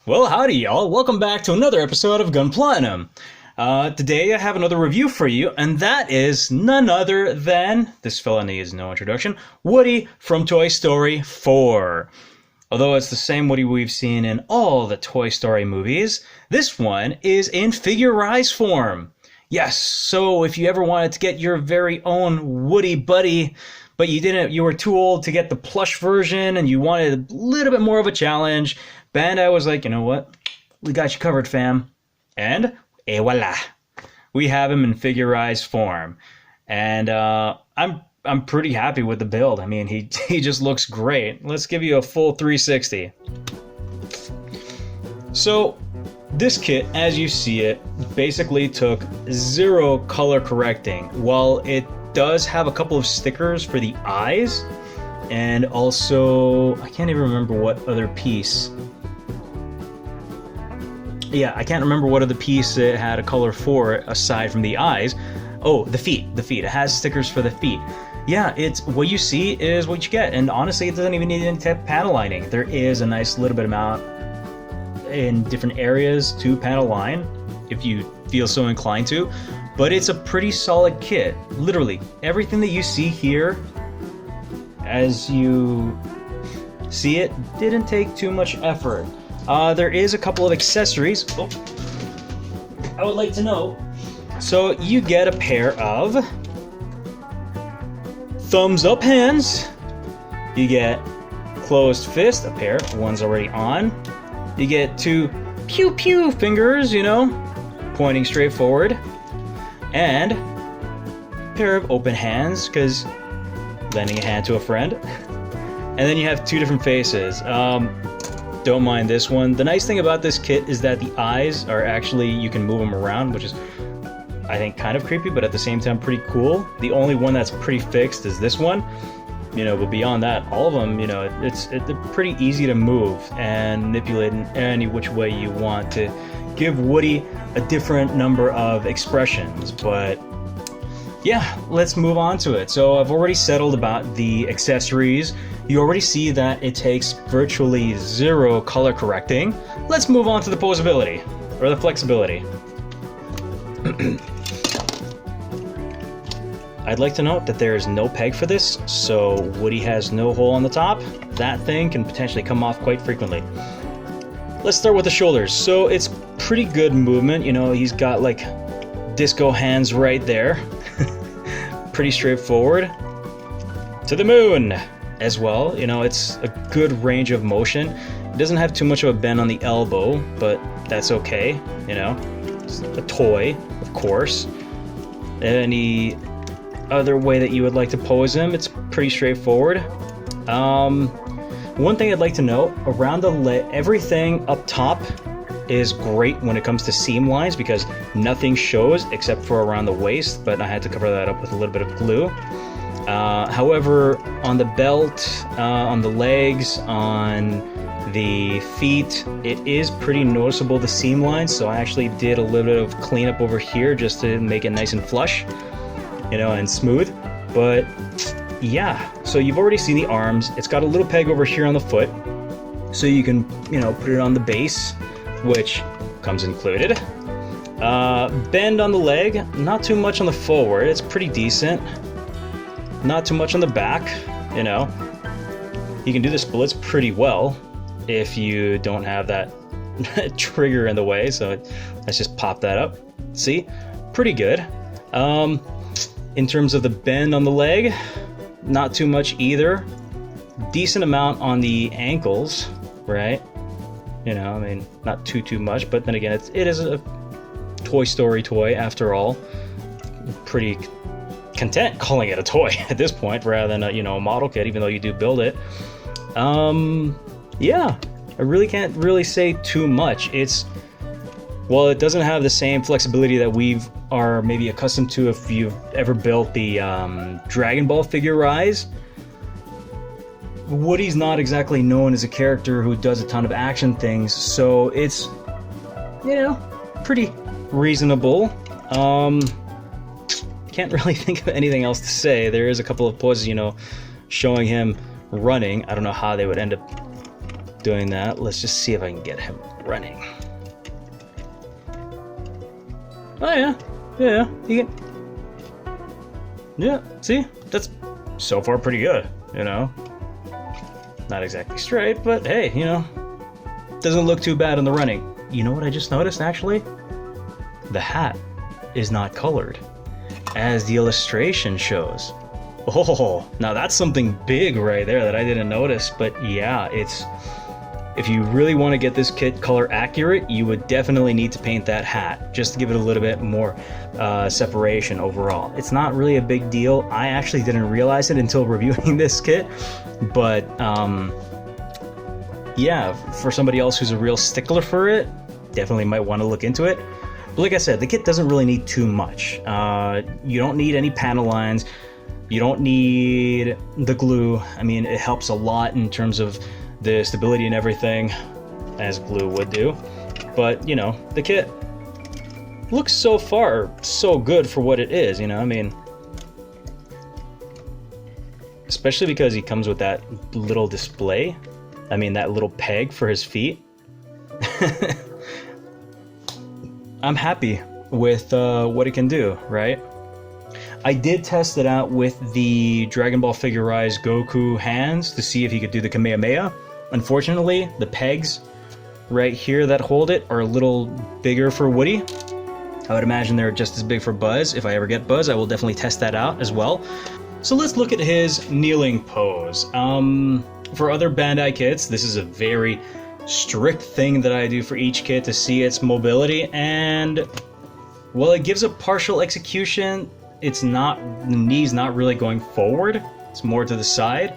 Well, howdy, y'all. Welcome back to another episode of Gunpla-tinum. Today I have another review for you, and that is none other than, this fella needs no introduction, Woody from Toy Story 4. Although it's the same Woody we've seen in all the Toy Story movies, this one is in figurized form. Yes, so if you ever wanted to get your very own Woody buddy, but you were too old to get the plush version and you wanted a little bit more of a challenge, Bandai was like, you know what? We got you covered, fam. And, voila. We have him in figurized form. And I'm pretty happy with the build. I mean, he just looks great. Let's give you a full 360. So, this kit, as you see it, basically took zero color correcting. While it does have a couple of stickers for the eyes, and also, I can't even remember what other piece. Yeah, I can't remember what other piece it had a color for aside from the eyes. Oh, the feet. It has stickers for the feet. Yeah, it's what you see is what you get, and honestly, it doesn't even need any type of panel lining. There is a nice little bit amount in different areas to panel line, if you feel so inclined to, but it's a pretty solid kit. Literally, everything that you see here, as you see it, didn't take too much effort. There is a couple of accessories. Oh, I would like to know. So you get a pair of thumbs up hands. You get closed fist, a pair. One's already on. You get two pew pew fingers, you know, pointing straight forward, and a pair of open hands, because lending a hand to a friend. And then you have two different faces. Don't mind this one. The nice thing about this kit is that the eyes are actually, you can move them around, which is, I think, kind of creepy, but at the same time pretty cool. The only one that's pretty fixed is this one, you know, but beyond that, all of them, you know, they're pretty easy to move and manipulate in any which way you want to give Woody a different number of expressions. But yeah, let's move on to it. So I've already settled about the accessories. You already see that it takes virtually zero color correcting. Let's move on to the posability, or the flexibility. I'd like to note that there is no peg for this, so Woody has no hole on the top. That thing can potentially come off quite frequently. Let's start with the shoulders. So it's pretty good movement, you know, he's got like disco hands right there. Pretty straightforward. To the moon as well, you know, it's a good range of motion. It doesn't have too much of a bend on the elbow, but that's okay, you know. It's a toy, of course. Any other way that you would like to pose him, it's pretty straightforward. One thing I'd like to note, around the leg, everything up top is great when it comes to seam lines because nothing shows except for around the waist, but I had to cover that up with a little bit of glue. However, on the belt, on the legs, on the feet, it is pretty noticeable, the seam lines, so I actually did a little bit of cleanup over here just to make it nice and flush, you know, and smooth. But yeah, so you've already seen the arms. It's got a little peg over here on the foot, so you can, you know, put it on the base, which comes included. Bend on the leg, not too much on the forward, it's pretty decent. Not too much on the back, you know. You can do the splits pretty well if you don't have that trigger in the way, so let's just pop that up. See? Pretty good. In terms of the bend on the leg, not too much either. Decent amount on the ankles, right? You know, I mean, not too much, but then again, it is a Toy Story toy after all. Pretty content calling it a toy at this point rather than a, you know, a model kit, even though you do build it. Yeah, I really can't really say too much. It's, well, it doesn't have the same flexibility that we've are maybe accustomed to if you've ever built the Dragon Ball figurize. Woody's not exactly known as a character who does a ton of action things, so it's, you know, pretty reasonable. Can't really think of anything else to say. There is a couple of poses, you know, showing him running. I don't know how they would end up doing that, let's just see if I can get him running. Oh yeah, yeah, he can. Yeah, see, that's so far pretty good, you know. Not exactly straight, but hey, you know, doesn't look too bad in the running. You know what I just noticed, actually? The hat is not colored, as the illustration shows. Oh, now that's something big right there that I didn't notice, but yeah, it's... If you really want to get this kit color accurate, you would definitely need to paint that hat, just to give it a little bit more separation overall. It's not really a big deal. I actually didn't realize it until reviewing this kit, but yeah, for somebody else who's a real stickler for it, definitely might want to look into it. But like I said, the kit doesn't really need too much. You don't need any panel lines. You don't need the glue. I mean, it helps a lot in terms of the stability and everything, as glue would do. But, you know, the kit looks so far so good for what it is, you know, I mean, especially because he comes with that little display. I mean, that little peg for his feet. I'm happy with what it can do, right? I did test it out with the Dragon Ball Figurized Goku hands to see if he could do the Kamehameha. Unfortunately, the pegs right here that hold it are a little bigger for Woody. I would imagine they're just as big for Buzz. If I ever get Buzz, I will definitely test that out as well. So let's look at his kneeling pose. For other Bandai kits, this is a very strict thing that I do for each kit to see its mobility, and while it gives a partial execution, it's not, the knee's not really going forward, it's more to the side,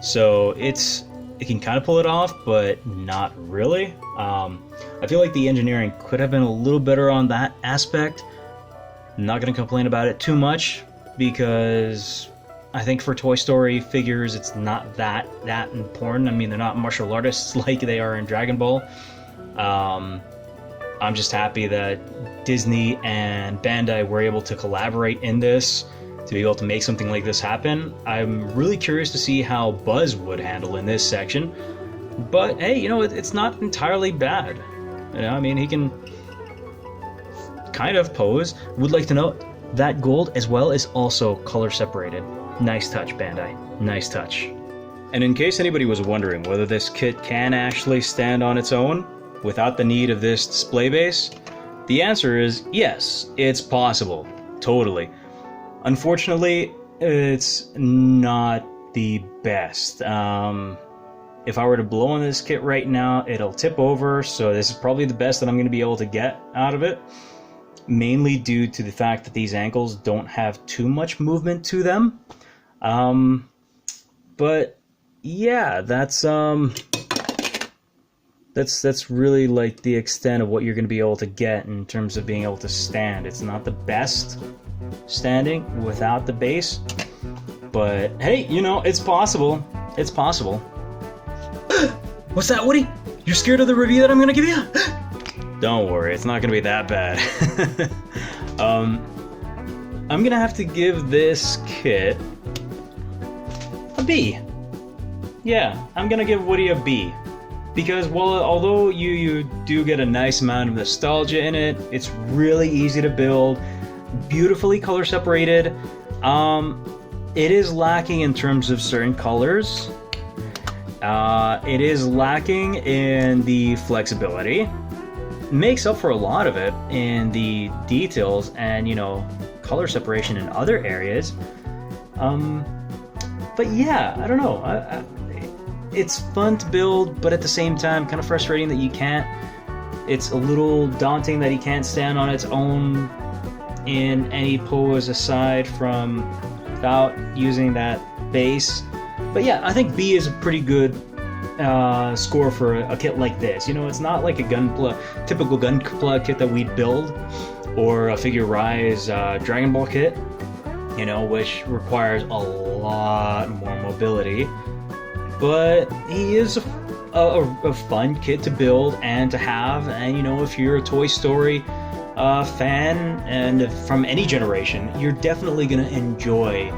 so it can kind of pull it off, but not really. I feel like the engineering could have been a little better on that aspect. I'm not going to complain about it too much, because I think for Toy Story figures, it's not that important. I mean, they're not martial artists like they are in Dragon Ball. I'm just happy that Disney and Bandai were able to collaborate in this to be able to make something like this happen. I'm really curious to see how Buzz would handle in this section. But hey, you know, it's not entirely bad. You know, I mean, he can kind of pose. Would like to note that gold as well is also color separated. Nice touch, Bandai. Nice touch. And in case anybody was wondering whether this kit can actually stand on its own without the need of this display base, the answer is yes, it's possible. Totally. Unfortunately, it's not the best. If I were to blow on this kit right now, it'll tip over, so this is probably the best that I'm going to be able to get out of it. Mainly due to the fact that these ankles don't have too much movement to them. But yeah, that's really like the extent of what you're going to be able to get in terms of being able to stand. It's not the best standing without the base, but hey, you know, it's possible. It's possible. What's that, Woody? You're scared of the review that I'm going to give you? Don't worry, it's not going to be that bad. I'm going to have to give this kit a B. Yeah, I'm going to give Woody a B. Because although you do get a nice amount of nostalgia in it, it's really easy to build, beautifully color separated. It is lacking in terms of certain colors. It is lacking in the flexibility. Makes up for a lot of it in the details and, you know, color separation in other areas. But yeah, I don't know. It's fun to build, but at the same time, kind of frustrating that you can't. It's a little daunting that he can't stand on its own in any pose aside from without using that base. But yeah, I think B is a pretty good score for a kit like this. You know, it's not like a typical Gunpla kit that we'd build, or a Figurized Dragon Ball kit, you know, which requires a lot more mobility. But he is a fun kit to build and to have, and you know, if you're a Toy Story fan and from any generation, you're definitely going to enjoy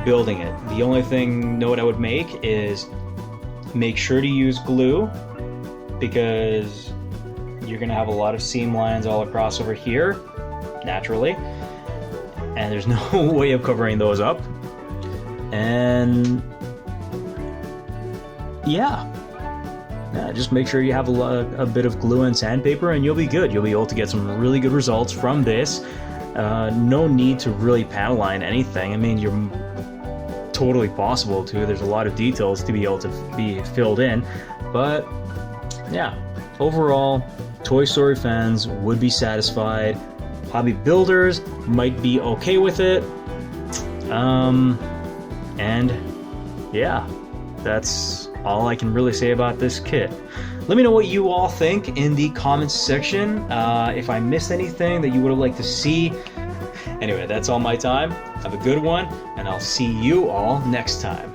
building it. The only note I would make is make sure to use glue because you're gonna have a lot of seam lines all across over here, naturally, and there's no way of covering those up. And yeah, just make sure you have a bit of glue and sandpaper and you'll be good. You'll be able to get some really good results from this. No need to really panel line anything. I mean, you're totally possible to. There's a lot of details to be able to be filled in, but yeah, overall, Toy Story fans would be satisfied. Hobby builders might be okay with it. And yeah, that's all I can really say about this kit. Let me know what you all think in the comments section. If I missed anything that you would have liked to see. Anyway, that's all my time. Have a good one, and I'll see you all next time.